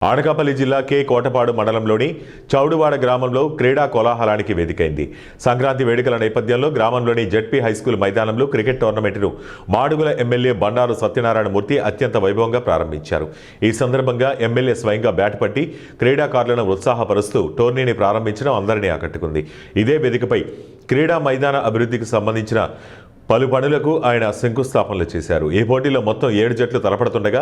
అనకాపల్లి జిల్లా కే కోటపాడు మండలంలోని చౌడువాడ గ్రామంలో క్రీడా కోలాహలానికి వేదికైంది. సంక్రాంతి వేడుకల నేపథ్యంలో గ్రామంలోని జెడ్పీ హైస్కూల్ మైదానంలో క్రికెట్ టోర్నమెంటును మాడుగుల ఎమ్మెల్యే బండారు సత్యనారాయణ మూర్తి అత్యంత వైభవంగా ప్రారంభించారు. ఈ సందర్భంగా ఎమ్మెల్యే స్వయంగా బ్యాట్ పట్టి క్రీడాకారులను ఉత్సాహపరుస్తూ టోర్నీని ప్రారంభించడం అందరినీ ఆకట్టుకుంది. ఇదే వేదికపై క్రీడా మైదాన అభివృద్ధికి సంబంధించిన పలు పనులకు ఆయన శంకుస్థాపనలు చేశారు. ఈ పోటీలో మొత్తం 7 జట్లు తలపడుతుండగా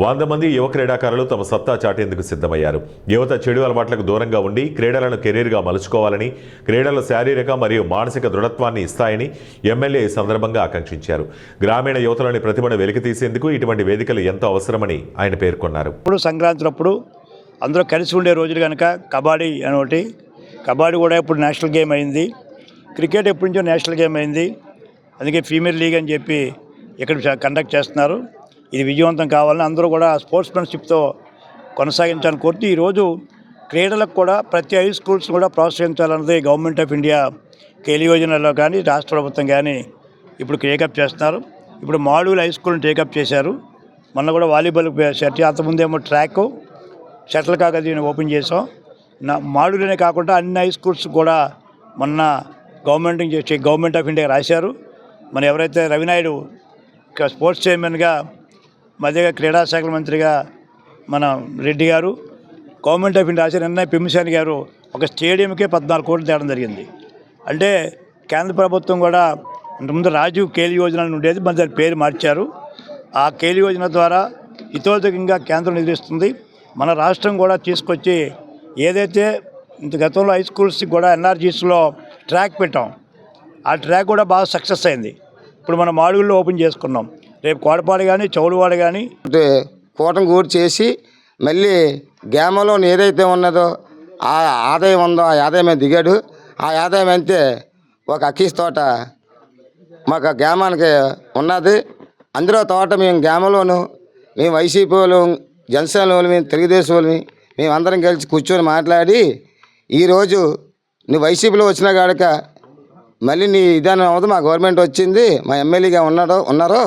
100 మంది యువ క్రీడాకారులు తమ సత్తా చాటేందుకు సిద్ధమయ్యారు. యువత చెడు అలవాట్లకు దూరంగా ఉండి క్రీడలను కెరీర్గా మలుచుకోవాలని, క్రీడలు శారీరక మరియు మానసిక దృఢత్వాన్ని ఇస్తాయని ఎమ్మెల్యే ఈ సందర్భంగా ఆకాంక్షించారు. గ్రామీణ యువతలోని ప్రతిభను వెలికితీసేందుకు ఇటువంటి వేదికలు ఎంతో అవసరమని ఆయన పేర్కొన్నారు. ఇప్పుడు సంక్రాంతినప్పుడు అందరూ కలిసి ఉండే రోజులు కనుక కబడ్డీ అని ఒకటి, కబడ్డీ కూడా ఇప్పుడు నేషనల్ గేమ్ అయింది. క్రికెట్ ఎప్పటి నుంచో నేషనల్ గేమ్ అయింది. అందుకే ఫీమేల్ లీగ్ అని చెప్పి ఇక్కడ కండక్ట్ చేస్తున్నారు. ఇది విజయవంతం కావాలని అందరూ కూడా స్పోర్ట్స్మెన్షిప్తో కొనసాగించాలని కోరుతూ ఈరోజు క్రీడలకు కూడా ప్రతి హై స్కూల్స్ కూడా ప్రోత్సహించాలన్నది గవర్నమెంట్ ఆఫ్ ఇండియా కేలి యోజనలో కానీ రాష్ట్ర ప్రభుత్వం కానీ ఇప్పుడు టేకప్ చేస్తున్నారు. ఇప్పుడు మాడుగుల హై స్కూల్ని టేకప్ చేశారు. మొన్న కూడా వాలీబాల్ సెట్, అంతకుముందేమో ట్రాక్, షటిల్ కాక్ అది ఓపెన్ చేసాం. మాడుగులనే కాకుండా అన్ని హై స్కూల్స్ కూడా మొన్న గవర్నమెంట్ ఆఫ్ ఇండియా రాశారు. మన ఎవరైతే రవినాయుడు స్పోర్ట్స్ చైర్మన్గా, మధ్యగా క్రీడా శాఖ మంత్రిగా మన రెడ్డి గారు, గవర్నమెంట్ ఆఫ్ ఇండియా రాశారు. నిన్న పిమ్మిసాని గారు ఒక స్టేడియంకే 14 కోట్లు తేవడం జరిగింది. అంటే కేంద్ర ప్రభుత్వం కూడా ముందు రాజీవ్ కేలి యోజన ఉండేది, మన దాని పేరు మార్చారు. ఆ కేలి యోజన ద్వారా హితోధికంగా కేంద్రం నిధులిస్తుంది. మన రాష్ట్రం కూడా తీసుకొచ్చి ఏదైతే ఇంత గతంలో హై స్కూల్స్కి కూడా ఎన్ఆర్జీస్లో ట్రాక్ పెట్టాం, ఆ ట్రాక్ కూడా బాగా సక్సెస్ అయింది. ఇప్పుడు మనం మాడుగుల్లో ఓపెన్ చేసుకున్నాం. రేపు కోటపాడు కానీ చౌడువాడ కానీ అంటే కూటమి కూడి చేసి మళ్ళీ గ్రామంలో ఏదైతే ఉన్నదో ఆ ఆదాయం ఉందో ఆ ఆదాయమే దిగాడు. ఆ ఆదాయం అంతే ఒక అక్కీస్ తోట మాకు గ్రామానికి ఉన్నది. అందులో తోట మేము గ్రామంలోను, మేము వైసీపీ వాళ్ళు, జనసేన వాళ్ళు, మేము తెలుగుదేశం వాళ్ళని మేమందరం కలిసి కూర్చొని మాట్లాడి ఈరోజు నువ్వు వైసీపీలో వచ్చినా కాడక మళ్ళీ నీ విధానం అవ్వదు, మా గవర్నమెంట్ వచ్చింది, మా ఎమ్మెల్యేగా ఉన్నారో